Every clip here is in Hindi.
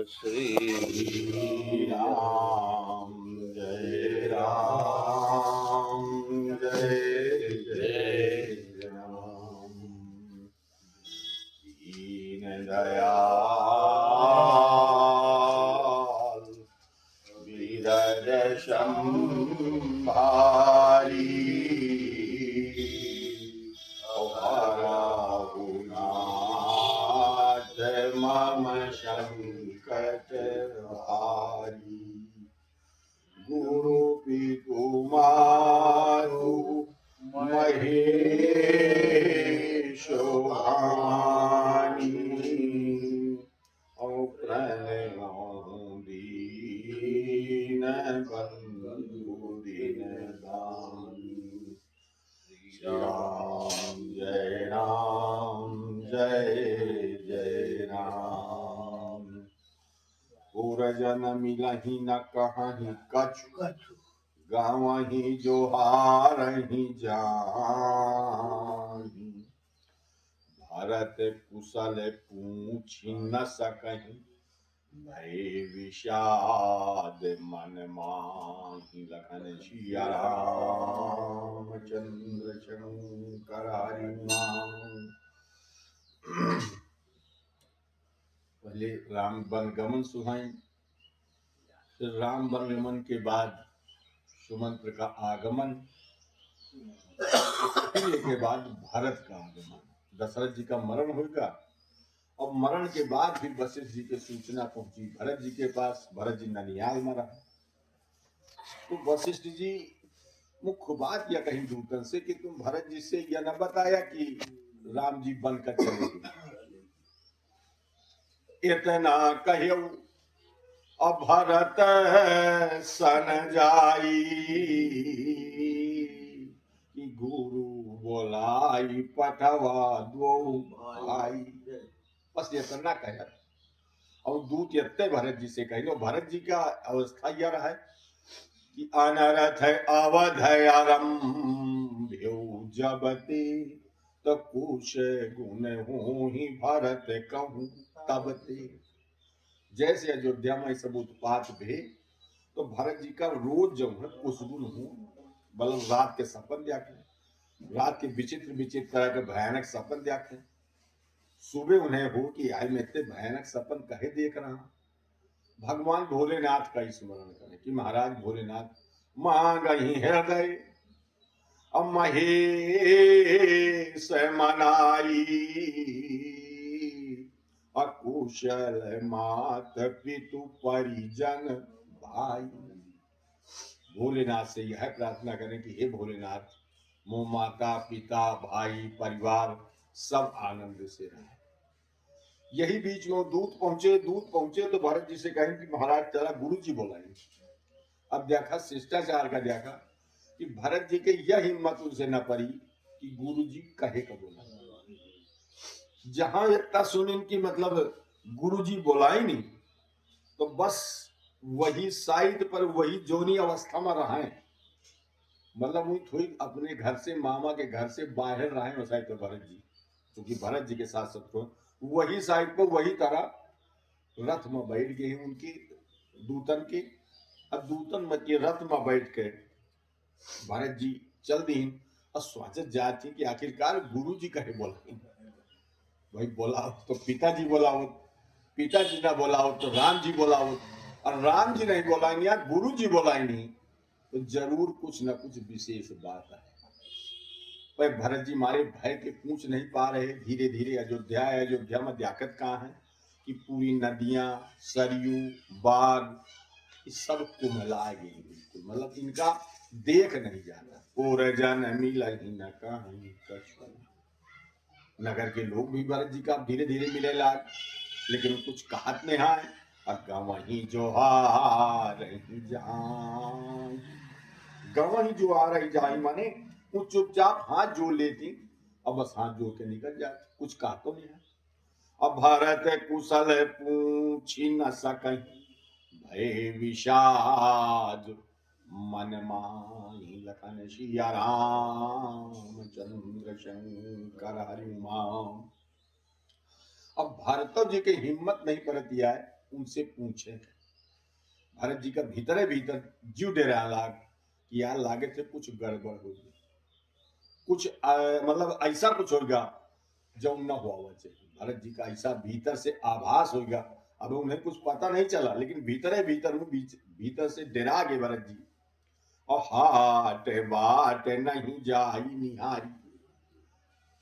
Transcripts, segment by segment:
श्री राम जय राम जय जय राम। दीन दयाल विरज संभारी रघुनाथ मम संकट हारी। गुरु पितुमातु महेश वाणी प्रणव दीन बंधु दीन दानी। श्री राम जय जय राम। पुरजन मिलहि न कहहि कछु गावहि जोहारहि जाहि। भरत कुशल पूछि न सकहि भय विषाद मन माहि। लखन सिया राम चंद्र शंकर हरि नाम। पहले राम वनगमन सुहाई, फिर राम वनगमन के बाद सुमंत्र का आगमन, फिर के बाद भरत का आगमन। दशरथ जी का मरण होगा और मरण के बाद फिर वशिष्ठ जी की सूचना पहुंची भरत जी के पास। भरत जी ननियाल मरा। तो वशिष्ठ जी मुख्य बात यह कही दूतन से कि तुम भरत जी से यह न बताया कि राम जी बनकर चले गए। इतना कहो अब भरत सन जाई कि गुरु बोलाई पठवा दो भाई। बस ये करना कह। और दूत यत्ते भरत जी से कह। भरत जी का अवस्था यह रहा है कि अनरथ अवध आरंभ जबते तो कुश गुण हो ही भरत कहूं तबते। जैसे अयोध्या में सब उत्पात भे तो भरत जी का रोज जो है कुशगुन हो मतलब रात के सपन देखे, रात के विचित्र विचित्र तरह के भयानक सपन देखे। सुबह उन्हें हो कि आज मैं इतने भयानक सपन कहे देख रहा हूं। भगवान भोलेनाथ का ही स्मरण करें कि महाराज भोलेनाथ मांगहि हृदय महेश मनाई अकुशल मात पितु परिजन भाई। भोलेनाथ से यह प्रार्थना करें कि हे भोलेनाथ, मो माता पिता भाई परिवार सब आनंद से रहे। यही बीच में दूत पहुंचे तो भरत जी से कहें कि महाराज चला गुरु जी बोलाएंगे। अब देखा शिष्टाचार का देखा कि भरत जी के यह हिम्मत उनसे न पड़ी कि गुरु जी कहे का बोला। जहां इतना सुन की मतलब गुरु जी बोलाई नहीं तो बस वही साइड पर वही जोनी अवस्था में रहा है। मतलब वही थोड़ी अपने घर से मामा के घर से बाहर रहे हो साइड पर भरत जी, क्योंकि भरत जी के साथ शत्रु वही साइड पर वही तरह रथ में बैठ गए उनकी दूतन की। अब दूतन मत के रथ में बैठ के भरत जी चल दी और स्वागत जाती कि आखिरकार गुरु जी कहे बोला। भाई बोलाओ तो पिताजी बोलाओ, पिताजी ना बोलाओ तो राम जी बोलाओ, और राम जी नहीं बोलाएंगे या गुरु जी बोलाएंगे तो जरूर कुछ न कुछ विशेष बात है। भाई भरत जी मारे भय के पूछ नहीं पा रहे। धीरे धीरे अयोध्या में दिक्कत कहाँ है कि पूरी नदियां सरयू बाग सब कुमला गई बिल्कुल, मतलब इनका देख नहीं जाता। पुरजन मिलहि न कहहि कछु। नगर के लोग भी भरत जी का धीरे धीरे मिले लाग, लेकिन कुछ कहत नहीं है। और गवही जोहार जाई, गवही जो आ रही जाई माने वो चुपचाप हाथ जोड़ लेती और बस हाथ जोड़ के निकल जाती, कुछ कहा तो नहीं है। अब भरत कुशल पूछी न सकहि भय विषाद मन माहि। लखन सिया राम चंद्र शंकर हरि नाम। अब भरत जी की हिम्मत नहीं पड़ती है उनसे पूछे। भरत जी का भीतरे भीतर जीव डेरा लाग कि यार लागे थे कुछ गड़बड़ होगी, कुछ मतलब ऐसा कुछ होगा जो न हुआ चाहिए। भरत जी का ऐसा भीतर से आभास होगा। अब उन्हें कुछ पता नहीं चला, लेकिन भीतरे भीतर वो भीतर से डरा गए भरत जी। और हाट बाट नहीं जाई निहारी।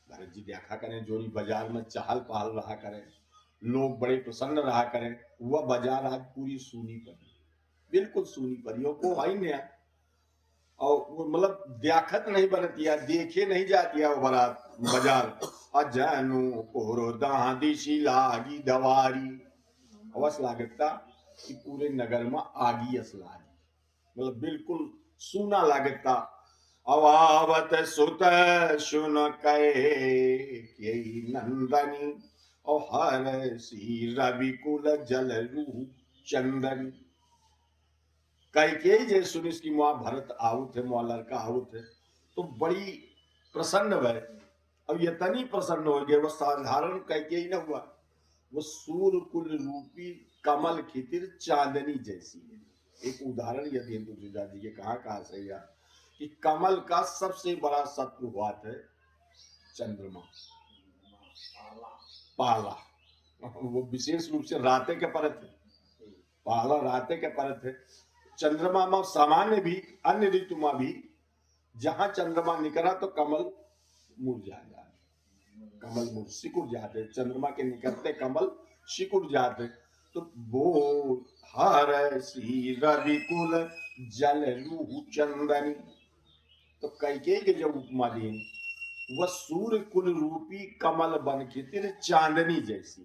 भरत जी देखा करें जोरी बाजार में चहल पहल रहा करें, लोग बड़े प्रसन्न रहा करें। वह बाजार आज पूरी सूनी पड़ी, बिल्कुल सूनी पड़ी। को आई नहीं, और वो मतलब देखत नहीं बनतिया, देखे नहीं जातिया वो बारात बाजार। अजनु कोरो दादिशी लागी दवारी। अवश्य लागता कि पूरे नगर में आगी असलागी, मतलब बिल्कुल सूना लागता। अवावत सुत सुन के नंदनी, और हर सी रवि कुल जल रूह चंदनी। कैकेयी जे सुनिस की मुआ भरत आउत है, मुआ लड़का आउत है, तो बड़ी प्रसन्न भय। अब ये तनी प्रसन्न हो गए, वो साधारण कैकेयी न हुआ, वो सूर्य कुल रूपी कमल खितिर चांदनी जैसी है। एक उदाहरण यदि हिंदू जी के कहा से यार कि कमल का सबसे बड़ा शत्रु हुआ है चंद्रमा, पाला। वो विशेष रूप से राते के परत है, पाला राते के परत है। चंद्रमा में सामान्य भी अन्य ऋतु में भी जहां चंद्रमा निकला तो कमल मुरझा जाते, कमल सिकुड़ जाते, चंद्रमा के निकलते कमल सिकुड़ जाते। तो वो हर सी रवि कुल जल रूह चंदनी। तो कैकेयी के जब उपमा दी, वह सूर्य कुल रूपी कमल बन के तेरे चांदनी जैसी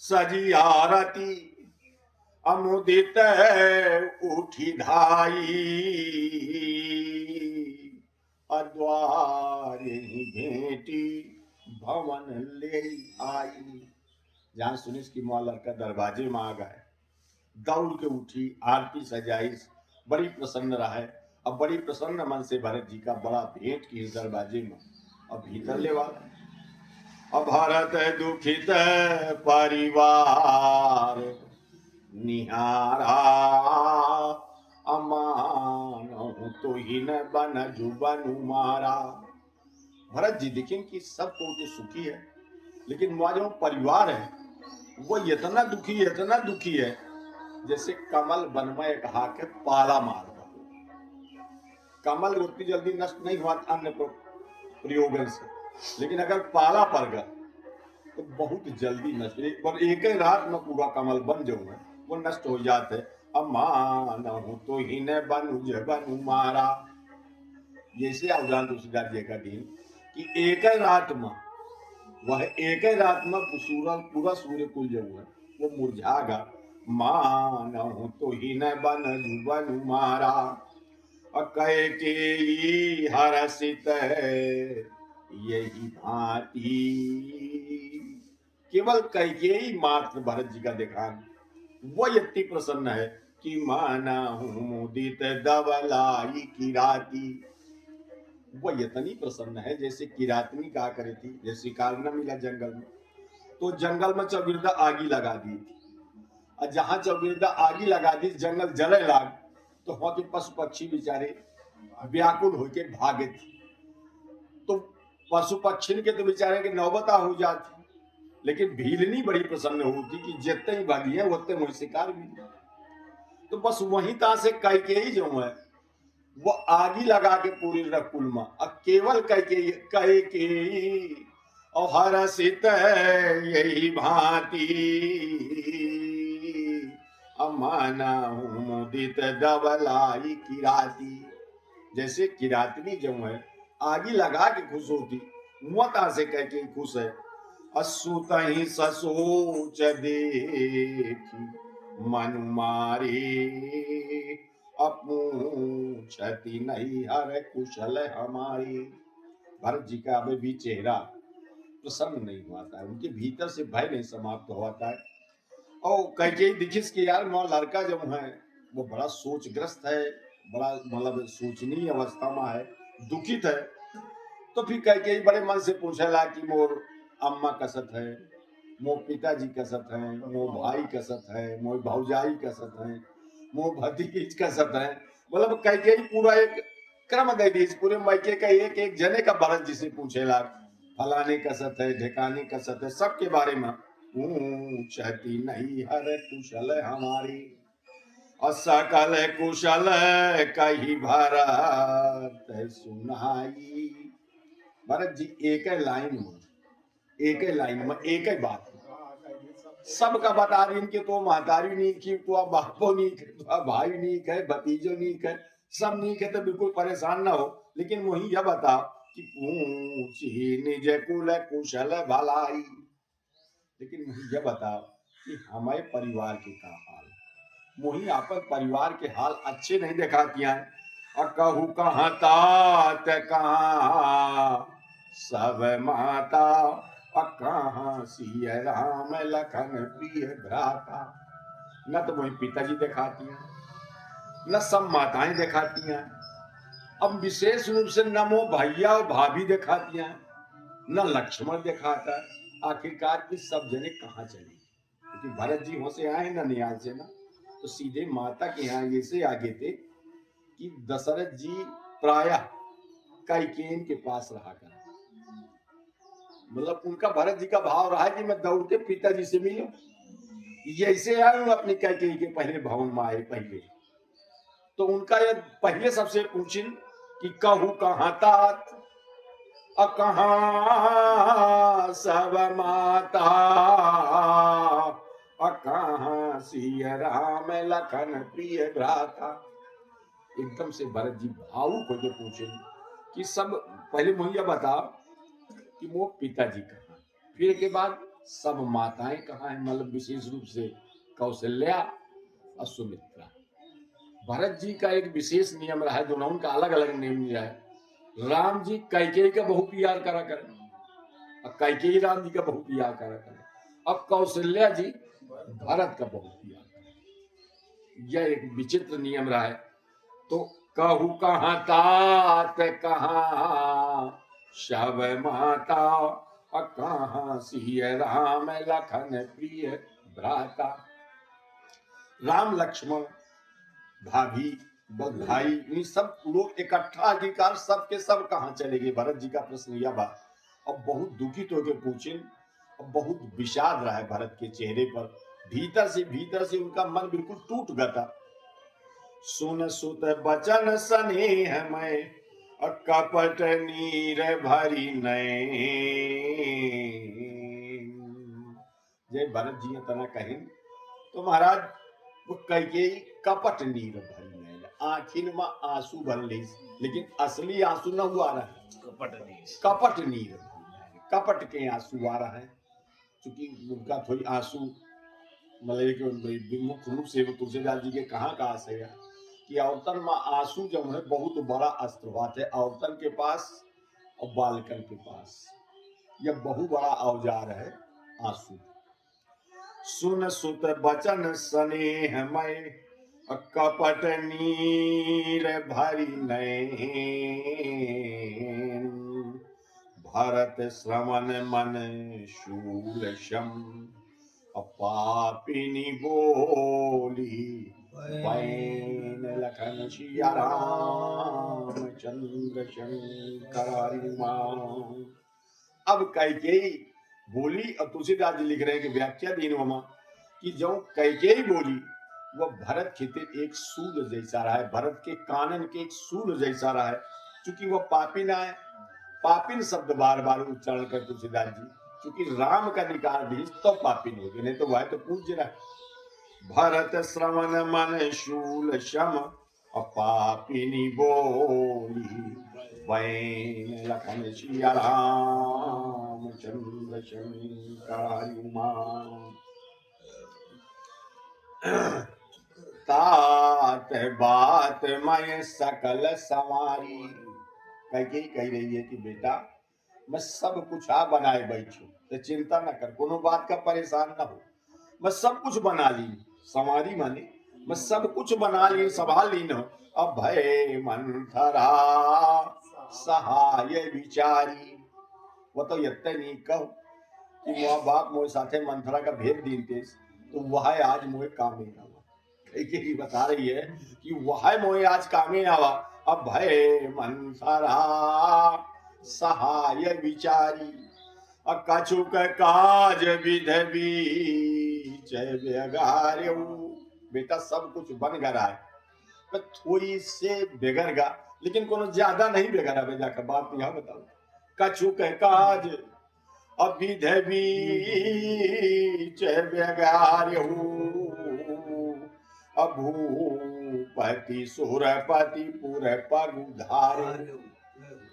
सजी आरती अमुदित उठी धाई, अद्वार ही भेटी भवन ले आई। जहां सुनिस की मौला लड़का दरवाजे में आ गए, दौड़ के उठी, आरती सजाई, बड़ी प्रसन्न रहा है। अब बड़ी प्रसन्न मन से भरत जी का बड़ा भेंट की दरवाजे में। अब भीतर ले वाला, अब भरत दुखित परिवार निहारा, अमान तो ही न बन जुबन मारा। भरत जी देखें कि सब कोटि सुखी है, लेकिन वहां जो परिवार है वो इतना दुखी है जैसे कमल वन में कहा के पाला मार दो। कमल उतनी जल्दी नष्ट नहीं हुआ अन्य प्रयोगन से, लेकिन अगर पाला पड़ गया तो बहुत जल्दी नष्ट, एक ही रात में पूरा कमल बन जो है वो नष्ट हो जाते। अमान तो ही न बनु मारा। जैसे अवधान तुलसीदास जी का दिन कि एक ही रात में, वह एक ही रात में पूरा सूर्य कुल जो है वो मुरझागा। मान तो ही न बनु मारा, कैकेयी हर्षित यही भांति। केवल कैकेयी मात्र भरत जी का देखान वह इतनी प्रसन्न है कि माना हूं मुदित दबलाई किराती। वह इतनी प्रसन्न है जैसे किरातनी कहा करे थी, जैसे शिकार न मिला जंगल में तो जंगल में चौगिरदा आगी लगा दी थी, और जहां चौगिरदा आगी लगा दी जंगल जले लाग, तो वहां के पशु पक्षी बेचारे व्याकुल होके भागे थे। तो पशु पक्षी के तो बेचारे के नौबता हो जाती, लेकिन भीलनी बड़ी प्रसन्न होती कि जितने ही भागिए उतने मुझे शिकार भी। तो बस वहीं ता से कैकेयी जो है वो आगी लगा के पूरी रकुल में, अब केवल कैकेयी और हर्षित यही भांति। अमाना मुदित दबलाई किराती। जैसे किरातनी जो है आगी लगा के खुश होती, मता से कह के खुश है। असुत ही ससोच देखी मन मारे, अपूछती नहीं हर कुशल हमारी। भरत जी का अभी भी चेहरा प्रसन्न नहीं हुआ है, उनके भीतर से भय नहीं समाप्त हुआ है। और कैकेयी दिखिस कि यार मोर लड़का जो है वो बड़ा सोचग्रस्त है, बड़ा मतलब सोचनीय अवस्था में है, दुखित है। तो फिर कैकेयी बड़े मन से पूछेला कि मोर अम्मा कसत है, मोर पिताजी कसत है, मोर भाई कसत है, मोर भौजाई कसत है, मोर भतीज कसत है। मतलब कई पूरा एक क्रम गई थी, इस पूरे मायके का एक एक जने का भरत जी से पूछेला, फलाने कसत है, ढेकाने कसत है, सबके बारे में पूछती नहीं हर कुशल हमारी, और सकल कुशल कही भरत सुनाई। भरत जी एक ही लाइन में, एक ही लाइन में, एक ही बात में सबका बता रही कि तो महतारी नीक है, तो बापो नीक है, तो भाई नीक है, भतीजो नीक है, सब नीक है, तो बिल्कुल परेशान ना हो। लेकिन वही यह बता कि पूछी निज कुल कुशल भलाई, लेकिन मुझे यह बता कि हमारे परिवार के का हाल, मुही आपन परिवार के हाल अच्छे नहीं दिखाती हैं। और कहू कहाँ तात कहाँ सब माता, और कहाँ सिय राम लखन प्रिय भ्राता। न तो वही पिताजी दिखाती हैं, न सब माताएं दिखाती हैं, अब विशेष रूप से न वो भैया और भाभी दिखाती हैं, न लक्ष्मण दिखाता है। आखिरकार इस सब जने कहाँ चले, क्योंकि भरत जी हो से आए ना निहाल से ना, तो सीधे माता के यहाँ ये से आगे थे कि दशरथ जी प्रायः कैकेयी के पास रहा कर, मतलब उनका भरत जी का भाव रहा है कि मैं दौड़ के पिताजी से मिलूं, ऐसे आए अपनी कैकेयी के पहले भवन में आए पहले। तो उनका ये पहले सबसे पूछिन कि कहू कहाँ तात कहाँ सब माता, कहाँ सिय राम लखन प्रिय भ्राता। एकदम से भरत जी भावुक होकर पूछे कि सब पहले मुझे बता कि वो पिताजी कहाँ, फिर के बाद सब माताएं कहाँ हैं, मतलब विशेष रूप से कौशल्या और सुमित्रा। भरत जी का एक विशेष नियम रहा है, दोनों का अलग अलग नियम रहा है। राम जी कैकेयी का बहुत प्यार करा करें, और कैकेयी राम जी का बहुत प्यार करा करें, अब कौशल्या जी भरत का बहुत प्यार करें। यह एक विचित्र नियम रहा है। तो कहू कहाँ तात कहाँ सब माता, और कहाँ सिय राम लखन प्रिय भ्राता। राम लक्ष्मण भाभी भाई इन सब लोग इकट्ठा अधिकार सबके सब कहाँ चले गए, भरत जी का प्रश्न यह बात। अब बहुत दुखित होकर पूछे, अब बहुत विषाद रहा है भरत के चेहरे पर, भीतर से उनका मन बिल्कुल टूट गया। सुन सुत बचन स्नेह में, और कपट नीर भरी नैन। जय भरत जी तना कहें तो महाराज वो कैकेयी कपट नीर भरी नैन, आखिर में आंसू भर ली, लेकिन असली आंसू न हुआ रहा है, कपट नीर, कपट के आंसू आ रहा है। क्योंकि उनका थोड़ी आंसू मतलब मुख्य रूप से तुलसीदास जी के कहाँ का आशय है कि औरतन में आंसू जो है बहुत बड़ा अस्त्र बात है, औरतन के पास और बालकन के पास यह बहुत बड़ा औजार है आंसू। सुन सुत बचन स्नेह मय, कपट नीर भरी नैन। भरत श्रवण मन शूल शम, पापिनी बोली बैन लखन सिया राम चंद्र शंकर। अब कैकेयी बोली, और तुलसीदास जी लिख रहे हैं कि व्याख्या दीनों कि जो कैकेयी बोली वह भरत के एक सूल जैसा रहा है, भरत के कानन के एक सूल जैसा रहा है। क्योंकि वह पापिन है, पापिन शब्द बार बार उच्चारण कर तुलसीदास जी, क्योंकि राम का निकाल भी तो पापिन हो गए, नहीं तो वह तो पूज्य रहा। भरत श्रवण मन शूल शम, पापिनी बोली बैन लखन सिया राम चंद्र शंकर। तात बात मैं सकल संवारी, कैकेयी कह रही है कि बेटा मैं सब कुछ आ बनाए बैठू, तो चिंता न कर, कोनो बात का परेशान न हो, मैं सब कुछ बना ली, संवारी माने मैं सब कुछ बना ली, संभाल ली न। अब भय मंथरा सहाय विचारी, वो तो यत्ते नहीं कहो कि मोआ बाप मोए साथे मंथरा का भेद दीन के, तो वह आज मोए कामे आवा। कई बता रही है कि वह मोए आज कामे आवा। अब भय मंथरा सहाय विचारी, कछुक काज विध बीच व्यगार्यऊ। बेटा सब कुछ बन गया है, पर थोड़ी से बिगड़ गा, लेकिन कोनो ज्यादा नहीं बिगड़ा। बेजा का बात यहाँ बताओ। कछुक काज अविध बीच व्यगार्यऊ, अभूपति सुरपति पुर पग उधार्यऊ।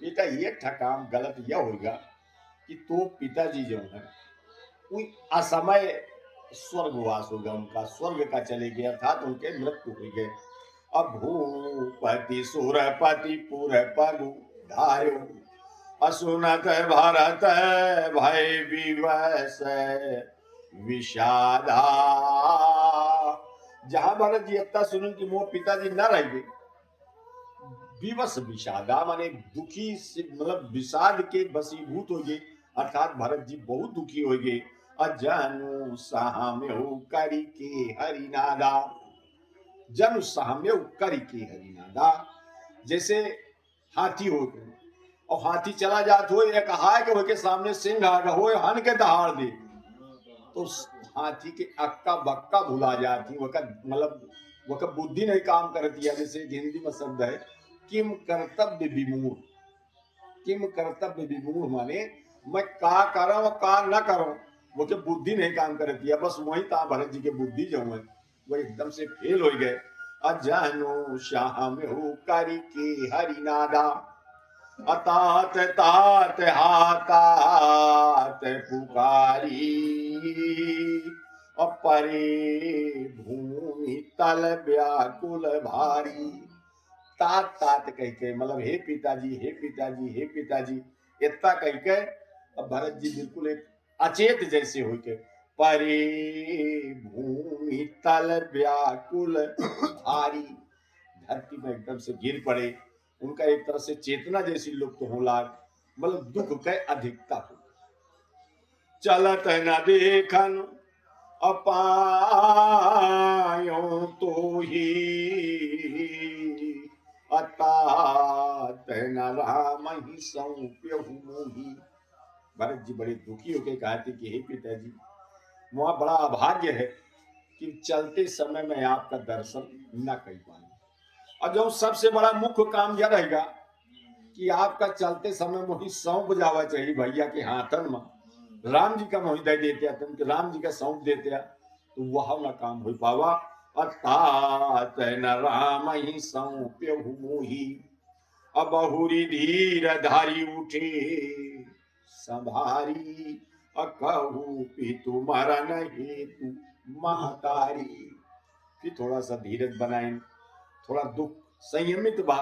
बेटा ये ठकाम गलत यह होगा कि तो पिताजी जो है वो असमय स्वर्गवास होगा, उनका स्वर्ग का चले गए, अर्थात उनके मृत्यु हो गए। अब भूपति सुरपति पुर पग धार्यो, असुनत भरत भय विवश विषादा। जहां भरत जी इतना सुन कि मोह पिताजी न रह गए, विवश विषादा माने दुखी से, मतलब विषाद के बसीभूत हो गए, अर्थात भरत जी बहुत दुखी हो गए। अजनु साम्यहु करि के हरिनादा, जनु साम्यहु करि के हरिनादा। जैसे हाथी हो गए और हाथी चला जात हो, एक हाय के होके सामने सिंह आ गया हो, हन के दहाड़ दे, तो हाथी के अक्का बक्का भुला जाती, मतलब वह बुद्धि नहीं काम करती है। जैसे हिंदी में शब्द है किम कर्तव्य विमूढ़। किम कर्तव्य विमूढ़ माने मैं का करूं और का न करूं, वो के बुद्धि नहीं काम करती है। बस वही था भरत जी के बुद्धि जो है वो एकदम से फेल हो गए। अजानो श्याम हो करी के हरिनादा, अतात तात हातात पुकारी, अपरे भूमि तल व्याकुल भारी। तात तात कह के मतलब हे पिताजी हे पिताजी हे पिताजी, इतना कह के अब भरत जी बिल्कुल एक अचेत जैसे हो के, परे भूमि तल व्याकुल भारी, धरती में एकदम से गिर पड़े। उनका एक तरह से चेतना जैसी लुप्त हो लाग, मतलब दुख के अधिकता हो। चलत न देखन अपायो तो ही, अतात न राम ही सौंप्यहु मोहि। भरत जी बड़े दुखी होकर कहते कि हे पिताजी, वहां बड़ा अभाग्य है कि चलते समय में आपका दर्शन न कर पाए। और जो सबसे बड़ा मुख्य काम यह रहेगा कि आपका चलते समय मोहि सौंप जावा चाहिए भैया के हाथन में, राम जी का मोहि दे देते, तुम राम जी का सौंप देते, तो वह न काम हो पावा। अतात न राम ही सौंप्यहु मोहि, अबहुरी धीर धारी उठे संभारी, अकहु पितु मरण हेतु महतारी। फिर थोड़ा सा धीरज बनाए, थोड़ा दुख संयमित बा,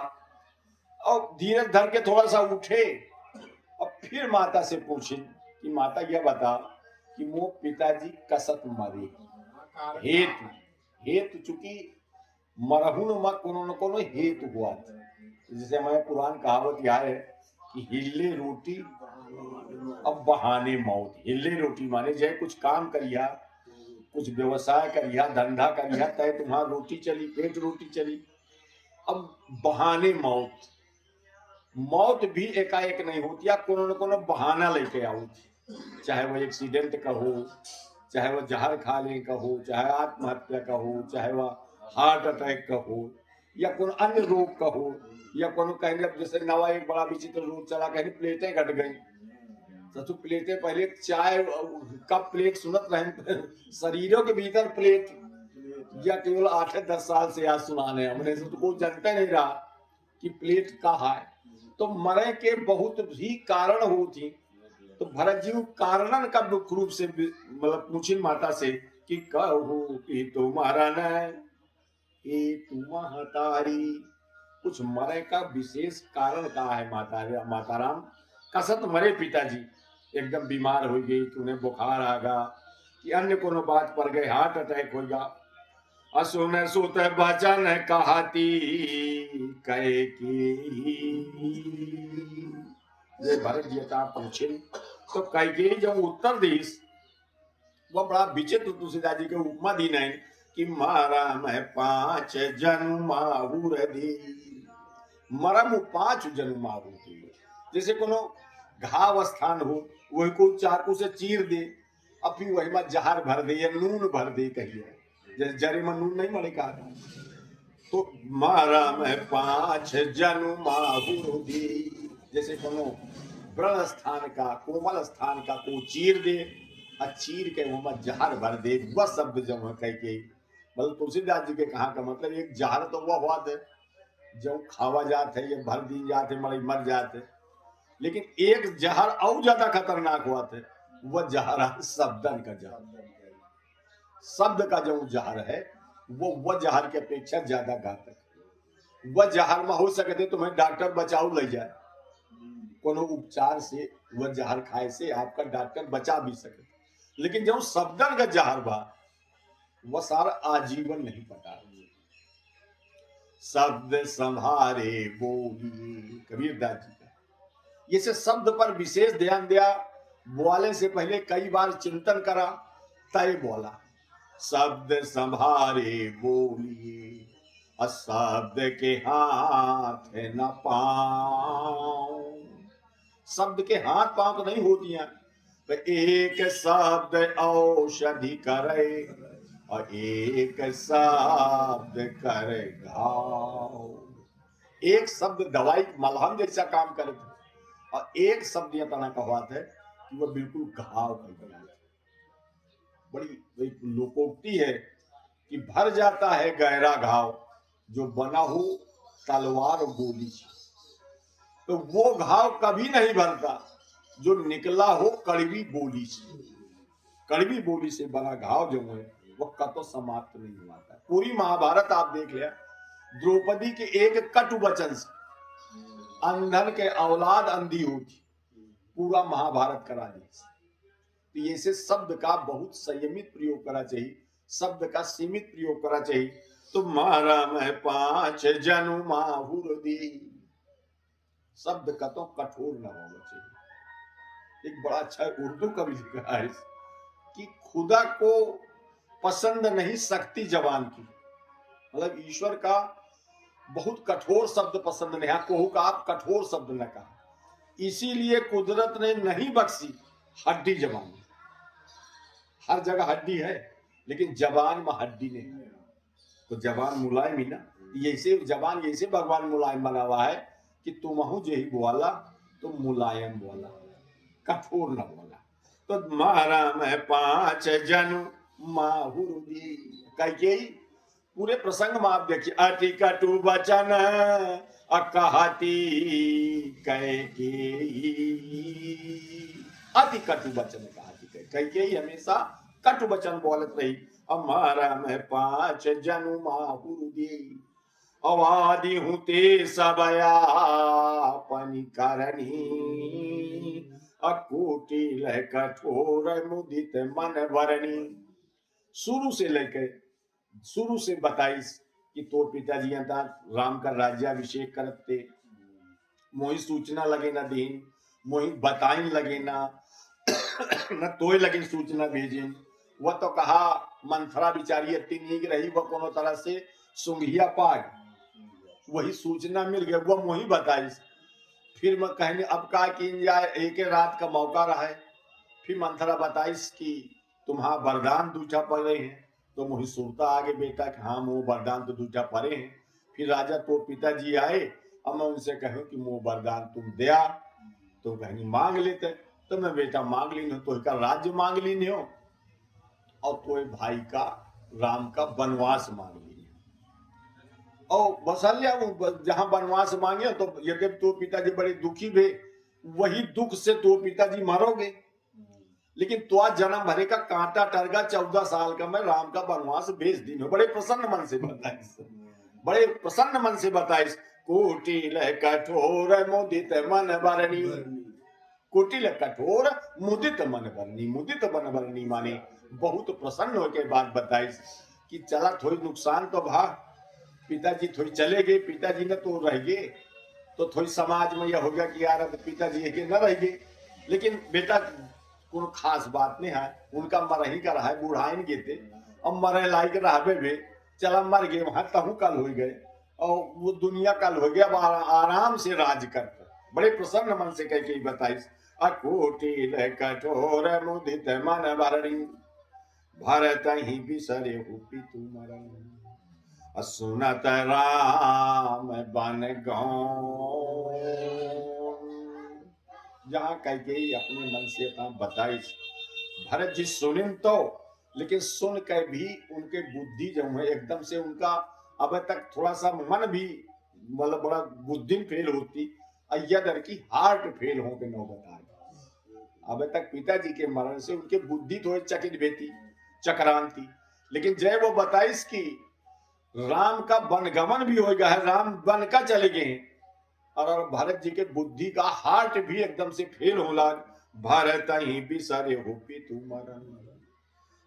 और धीरज धर के थोड़ा सा उठे और फिर माता से पूछे कि माता यह बता कि मो पिताजी कसत मरे, हेतु हेतु चूंकि मरहुन में कोनो न कोनो हेतु हुआ। जैसे हमारे पुराण कहावत यह है कि हिले रोटी अब बहाने मौत। हिले रोटी माने जय कुछ काम करिया, कुछ व्यवसाय करिया, धंधा करिया, तय तुम्हारा रोटी चली, पेट रोटी चली। अब बहाने मौत, मौत भी एकाएक नहीं होती, कोनो न कोनो बहाना लेके आओ। चाहे वो एक्सीडेंट का हो, चाहे वो जहर खा ले का हो, चाहे आत्महत्या का हो, चाहे वह हार्ट अटैक का हो, या कोई अन्य रोग का हो, या कोनो कहेंगे जैसे नवा एक बड़ा विचित्र रोग चला, कहीं प्लेटें घट गई। तो प्लेटें पहले चाय कब प्लेट सुनत रहे, शरीरों के भीतर प्लेट, या केवल 8-10 साल से आज सुनाने हमने से तो कोई जानते नहीं रहा कि प्लेट का है। तो मरे के बहुत भी कारण होती, तो भरत जी कारणन का मुख्य रूप से मतलब पूछिन माता से कि कहू कि तुम्हारा न तुम महतारी, कुछ मरे का विशेष कारण का है माता राम। कसत मरे पिताजी, एकदम बीमार हो गई कि उन्हें बुखार आ गया, कि अन्य कोनो बात पर गए, हार्ट अटैक हो गया। असुन सुत बचन कहती कहे की, ये भरत जी पूछे तो कैकेयी जब उत्तर दीस, वह बड़ा विचित्र तुलसीदास जी के उपमा दी नहीं कि मारा मैं 5 जन्म माहुर दी, मरम 5 जन्म माहुर दी। जैसे कोनो घाव स्थान हो, वही को चाकू से चीर दे, अब फिर वही में जहर भर दे या नून भर दे, कहिए जैसे जरे में नून नहीं मरे का, तो मारा मैं 5 जन्म माहुर दी। जैसे कोनो व्रण स्थान का, कोमल स्थान का को चीर दे, और चीर के वो में जहर भर दे, वह शब्द जब कह के, मतलब तुलसीदास जी के कहा का मतलब एक जहर तो वह हुआ थे जब खावा जाते है, ये भर दी जाते मर जाते, लेकिन एक जहर और ज्यादा खतरनाक हुआ थे, वह जहर है शब्दन का जहर। शब्द का जो जहर है वह जहर की अपेक्षा ज्यादा घातक है। वह जहर में हो सकते तुम्हें डॉक्टर बचाओ ले जाए, कोनो उपचार से वह जहर खाए से आपका डॉक्टर बचा भी सके, लेकिन जो शब्दन का जहर बा वह सारा आजीवन नहीं पता। शब्द संभारे बोली, कबीरदास जी का ये से शब्द पर विशेष ध्यान दिया, बोले से पहले कई बार चिंतन करा तय बोला। शब्द संभारे बोलिए, शब्द के हाथ न पाँव। शब्द के हाथ पांव तो नहीं होती हैं, तो एक शब्द औषधि करे और एक शब्द करे घाव। एक शब्द दवाई मलहम जैसा काम करे थे, और एक शब्द यह तना का हुआ था कि वह बिल्कुल घाव कर दिया। बड़ी लोकोक्ति है कि भर जाता है गहरा घाव जो बना हो तलवार और गोली से, तो वो घाव कभी नहीं भरता जो निकला हो कड़वी बोली से। कड़वी बोली से बना घाव जो है वह कतो समाप्त नहीं हुआ था। पूरी महाभारत आप देख लिया, द्रौपदी के एक कटु वचन से अंधन के औलाद अंधी होती, पूरा महाभारत करा दी। तो ये से शब्द का बहुत संयमित प्रयोग करा चाहिए, शब्द का सीमित प्रयोग करा चाहिए। तो मारा मैं 5 जन्म माहुर दी, शब्द का तो कठोर न होना चाहिए। एक बड़ा अच्छा उर्दू कवि लिखा है कि खुदा को पसंद नहीं शक्ति जवान की, मतलब ईश्वर का बहुत कठोर शब्द पसंद नहीं, कोहू का आप कठोर शब्द न कहा, इसीलिए कुदरत ने नहीं बख्शी हड्डी जवान। हर जगह हड्डी है लेकिन जबान में हड्डी नहीं है, तो जबान मुलायम ही ना, ऐसे जबान ऐसे भगवान मुलायम बना हुआ है कि तुम जे ही बोला तो मुलायम बोला, कठोर न बोला। तो मारा मैं 5 जन्म माहुर दी, कैकेयी पूरे प्रसंग में आप देखिए, अति कटु वचन कहती कैकेयी, अति कटु वचन कहती कैकेयी हमेशा कटु वचन बोलत रही। हमारा मैं 5 जन्म माहुर दी, अवादि हूँ ते सबया पनी करनी, अकुटिल कठोर मुदित मन वरणी। शुरू से बताइस कि तो पिताजी राम का राज्याभिषेक करते, मोही सूचना लगे ना दीन, मोही बताई लगे ना न तोय लगे सूचना भेजें। वह तो कहा मंथरा बिचारी इतनी नीक रही, वह कोनो तरह से सुंघिया पाग, वही सूचना मिल गया, वह मोही बताइस। फिर मैं कहने अब का किन जाए, एक रात का मौका रहा है, फिर मंथरा बताइस कि तुम्हारा वरदान दूठा पड़ रहे हैं, तो मोही सुरता आगे बेटा कि हाँ मोह वरदान तो दूठा पड़े हैं। फिर राजा तो पिताजी आए, अब मैं उनसे कहूं कि मोह वरदान तुम दिया, तो कहीं मांग लेते, तो मैं बेटा मांग ली नहीं, तो राज्य मांग ली नहीं हो, और तो भाई का राम का वनवास मांग ली, और बसल्या जहां वनवास मांगे तो यदि तो पिताजी बड़े दुखी भे, वही दुख से तो पिताजी मरोगे, लेकिन तो आज जन्म भरे का कांटा टरगा 14 साल का मैं राम का वनवास भेज दी। बड़े प्रसन्न मन से बताइस, बड़े प्रसन्न मन से बताइस, कुटिल कठोर मुदित मन भरनी, कुटिल कठोर मुदित मन भरनी, मुदित मन भरनी माने बहुत प्रसन्न होकर बात बताइस कि चला थोड़ी नुकसान तो भा, पिताजी थोड़ी चले गए, पिताजी ने तो रह गए, तो थोड़ी समाज में यह हो गया कि यार अब पिताजी के न रह गए, लेकिन बेटा कोनो खास बात नहीं है, उनका मरही का रहा है, बुढ़ाइन गेते अब मरे लायक रहबे बे, चला मर गए वहां तहु कल हो गए और वो दुनिया कल हो गया, अब आराम से राज कर। बड़े प्रसन्न मन से कह के बताई, अकोटिल कठोर मुदित मन भरणी, भरत ही बिसरे पितु मरण, सुनत राम बन गौ। जहां कह के अपने मन से अपना बताई, भरत जी सुनिन तो, लेकिन सुन के भी उनके बुद्धि जो है एकदम से उनका अब तक थोड़ा सा मन भी मतलब बड़ा बुद्धि फेल होती, अय्यदर की हार्ट फेल हो के नौबत आ गई। अब तक पिताजी के मरण से उनके बुद्धि थोड़ी चकित बेती चक्रांति, लेकिन जय वो बताइस की राम का वनगमन भी हो गया है, राम वन का चले गए हैं, और भरत जी के बुद्धि का हार्ट भी एकदम से फेल हो लग। भरत ही बिसरे हो पितु मरण,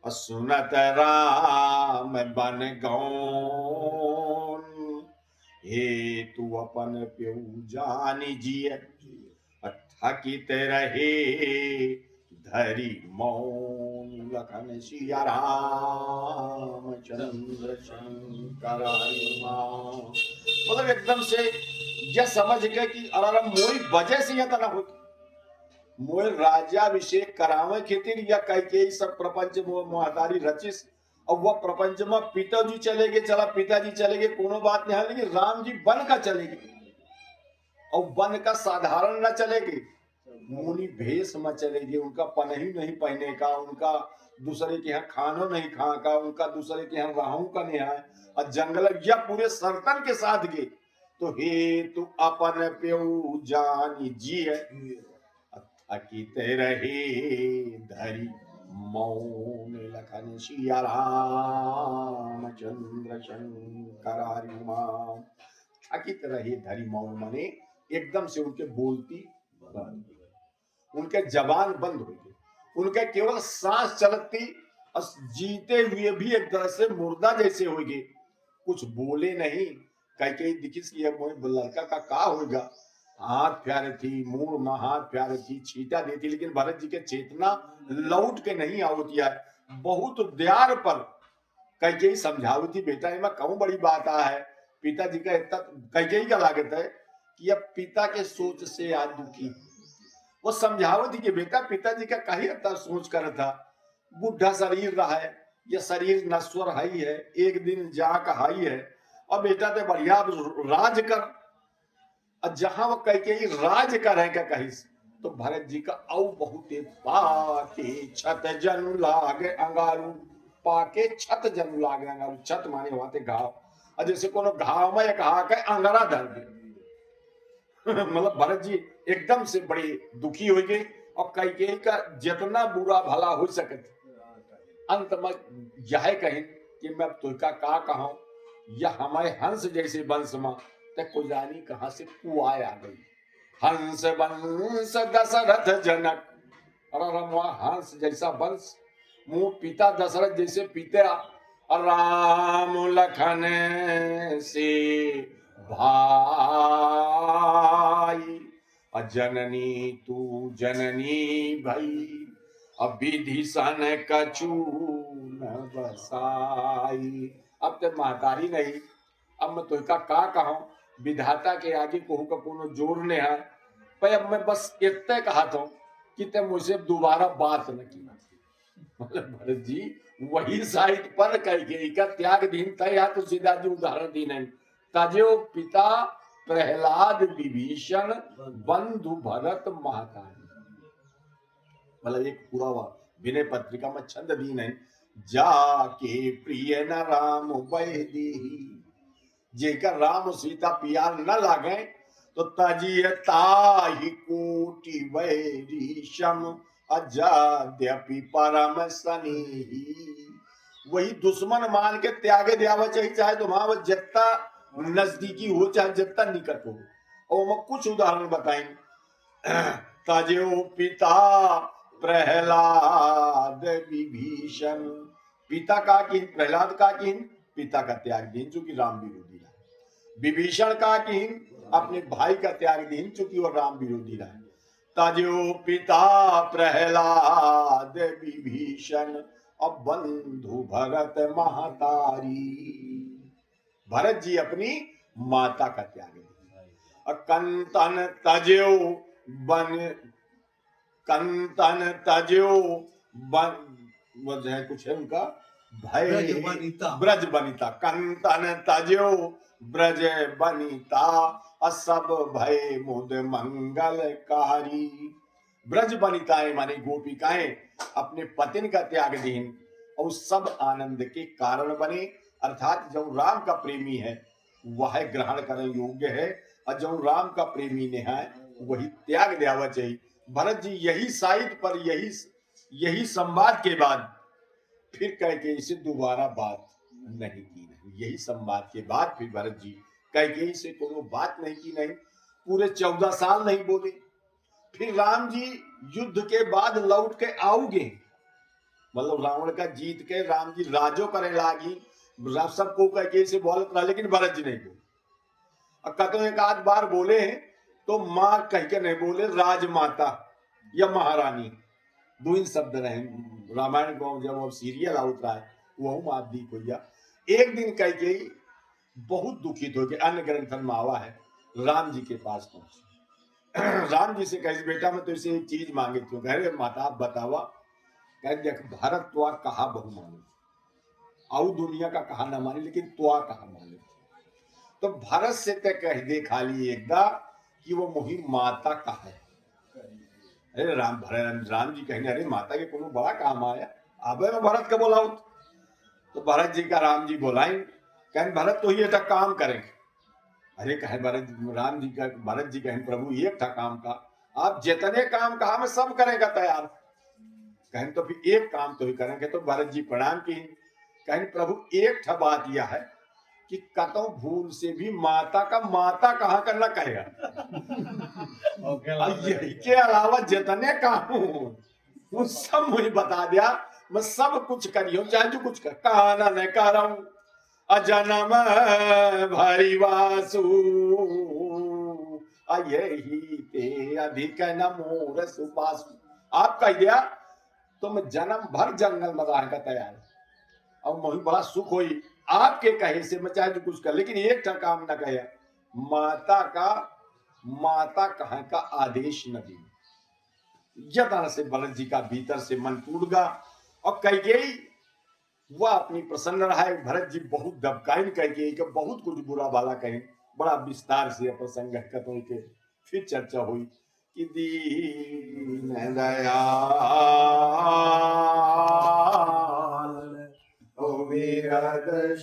सुनत राम बन गौन, हे तू अपन प्यऊ जानी जिय, थकित रहे धरी मौन, लखन सिया राम चंद्र शंकर हनुमान। मतलब एकदम से यह समझ गए कि अरे मोई वजह से यह तना होती, मोय राज्याभिषेक करावे खातिर या कह के सब प्रपंच महतारी रचिस, और वह प्रपंच में पिताजी चले गए, चला पिताजी चले गए कोनो बात नहीं है, लेकिन राम जी वन का चले गए, और वन का साधारण न चले गए, मुनि भेष में चले गए, उनका पनही नहीं पहने का, उनका दूसरे के यहाँ खानो नहीं खा का, उनका दूसरे के यहाँ राहू का नहीं है, और जंगल या पूरे सर्तन के साथ गए। तो हे तू अपन प्यऊ जानी जी है, अकित रहे धरी मौन, लखन सिया राम चंद्र शंकर हनुमान। अकित रहे धरी मौन माने एकदम से उनके बोलती बंद, उनके जबान बंद हो गए, उनके केवल सांस चलती, और जीते हुए भी एक तरह से मुर्दा जैसे हो गए, कुछ बोले नहीं। कई कई दिखिस कि लड़का का होगा, हाथ प्यारे थी, मुंह में हाथ प्यारे थी, छीटा देती, लेकिन भरत जी के चेतना लौट के नहीं आवती है। बहुत देर पर कई कई समझावती, बेटा इमा कहूं बड़ी बात आ है, पिताजी का इतना कई कई का लागत है कि अब पिता के सोच से आज दुखी, वो समझावती कि बेटा पिताजी का कहीं इतना सोच कर था, बुढ़ा शरीर रहा है, ये शरीर नश्वर है ही है, एक दिन जाक हाई है, और बेटा ते बढ़िया राज कर, और जहां वो कह के राज करेगा कहीं, तो भरत जी का औ बहुत पाके छत जनु लागे अंगारू, पाके छत जनु लागे अंगारू, छत माने होते घाव, और जैसे कोनो घाव में एक हाक है अंगरा धर दे। मतलब भरत जी एकदम से बड़े दुखी हो गए, और कई का जितना बुरा भला हो सके अंत में यह कहें कि मैं तुलका का कहूं, या हमारे हंस जैसे वंश में तक को जानी कहां से कुआए आ गई, हंस वंश दशरथ जनक, और हंस जैसा वंश मुंह पिता दशरथ जैसे पीते, राम लखन से भाई, जननी तू जननी भई, विधि कछु न बसाई। अब तो महतारी नहीं, अब मैं तुलका का कहूं, विधाता के आगे कहूं का कोनो जोर ने है, पर अब मैं बस इतने कहा था कि ते मुझसे दोबारा बात न की। मतलब भरत जी वही साइड पर कह गई का त्याग दीन तय, तो सीधा जी उदाहरण दीन तजो पिता प्रहलाद विभीषण बंधु भरत महतारी। मतलब एक पूरा विनय पत्रिका में छंद दीन है, जाके प्रिय न राम वैदी, जेकर राम सीता प्यार न लागे, तो तजिय ताहि कोटि वैरी शम, अजाद्यपि परम स्नेही। वही दुश्मन मान के त्यागे दियावा चाहिए, चाहे तो वहां वह जितना नजदीकी हो चाहे जितना निकट हो। और मैं कुछ उदाहरण बताएंगे। तजो पिता प्रहलाद विभीषण, पिता का किन, प्रहलाद का किन, पिता का त्याग दीन चूंकि राम विरोधी रहा, विभीषण का किन, अपने भाई का त्याग दीन चूंकि वो राम विरोधी रहा। तजो पिता प्रहलाद विभीषण और बंधु भरत महतारी। भरत जी अपनी माता का त्याग दिया। कंतन तजो बन कंतन तजो बन वो जो है कुछ है उनका भय ब्रज बनिता। कंतन तजो ब्रज बनिता असब भय मुद मंगलकारी। ब्रज बनिताएं माने गोपिकाएं अपने पतिन का त्याग दीन और सब आनंद के कारण बने। अर्थात जो राम का प्रेमी है वह ग्रहण करने योग्य है और जो राम का प्रेमी ने है वही त्याग देवा चाहिए। भरत जी यही साइड पर यही संवाद के बाद फिर कैकेयी से दोबारा बात नहीं की। नहीं यही संवाद के बाद फिर भरत जी कैकेयी से कोनो बात नहीं की। नहीं पूरे 14 साल नहीं बोले। फिर राम जी युद्ध के बाद लौट के आओगे मतलब रावण का जीत के राम जी राजो करे लागी सबको कैकेयी से बोलत रहा लेकिन भरत जी नहीं बोले। और कतो एक आध बार बोले हैं तो मां कह के नहीं बोले राजमाता या महारानी दो ही शब्द रहे। रामायण को जब वो सीरियल आउट रहा है वह मात दी कोई एक दिन कैकेयी बहुत दुखित हो गए। अन्य ग्रंथन में आवा है राम जी के पास पहुंचे। राम जी से कहे बेटा मैं तुझसे एक चीज मांगी थी। कह माता आप बतावा। कह देख भारत तो कहा बहु माने आउ दुनिया का कहा ना माने लेकिन तो कहा माने। तो भारत से तय कह दे खाली एकदा कि वो मोही माता का है। अरे राम जी कहने अरे माता के कोनो बड़ा काम आया अब मैं भरत का बोलाऊ। तो भरत जी का राम जी बोलाए कहें भरत तो ये तक काम करेंगे। अरे कहे भरत जी कहें प्रभु एक था काम का आप जितने काम कहा मैं सब करेगा तैयार। कहें तो फिर एक काम तो ही करेंगे। तो भरत जी प्रणाम की कहें प्रभु एक था बात यह है कि कतौ भूल से भी माता का माता कहाँ करना कहेगा। यही के अलावा जितने काम वो सब मुझे बता दिया मैं सब कुछ करियो चाहे जो कुछ कर कहा ना नहीं कह रहा हूं। अजनम भारी वासु यही ते अधिक न मोर सुपासु। आप कह दिया तो मैं जन्म भर जंगल में रहने का तैयार और मुझे बड़ा सुख हुई आपके कहे से मैं चाहे जो कुछ कर लेकिन एक काम न कहे माता कहा का आदेश न दी। यदा से भरत जी का भीतर से मन टूट गया और कैकेयी वह अपनी प्रसन्न रहा है। भरत जी बहुत दबकाइन कैकेयी के बहुत कुछ बुरा भला कहे बड़ा विस्तार से प्रसंग के फिर चर्चा हुई कि दीन दयाल ओ विरद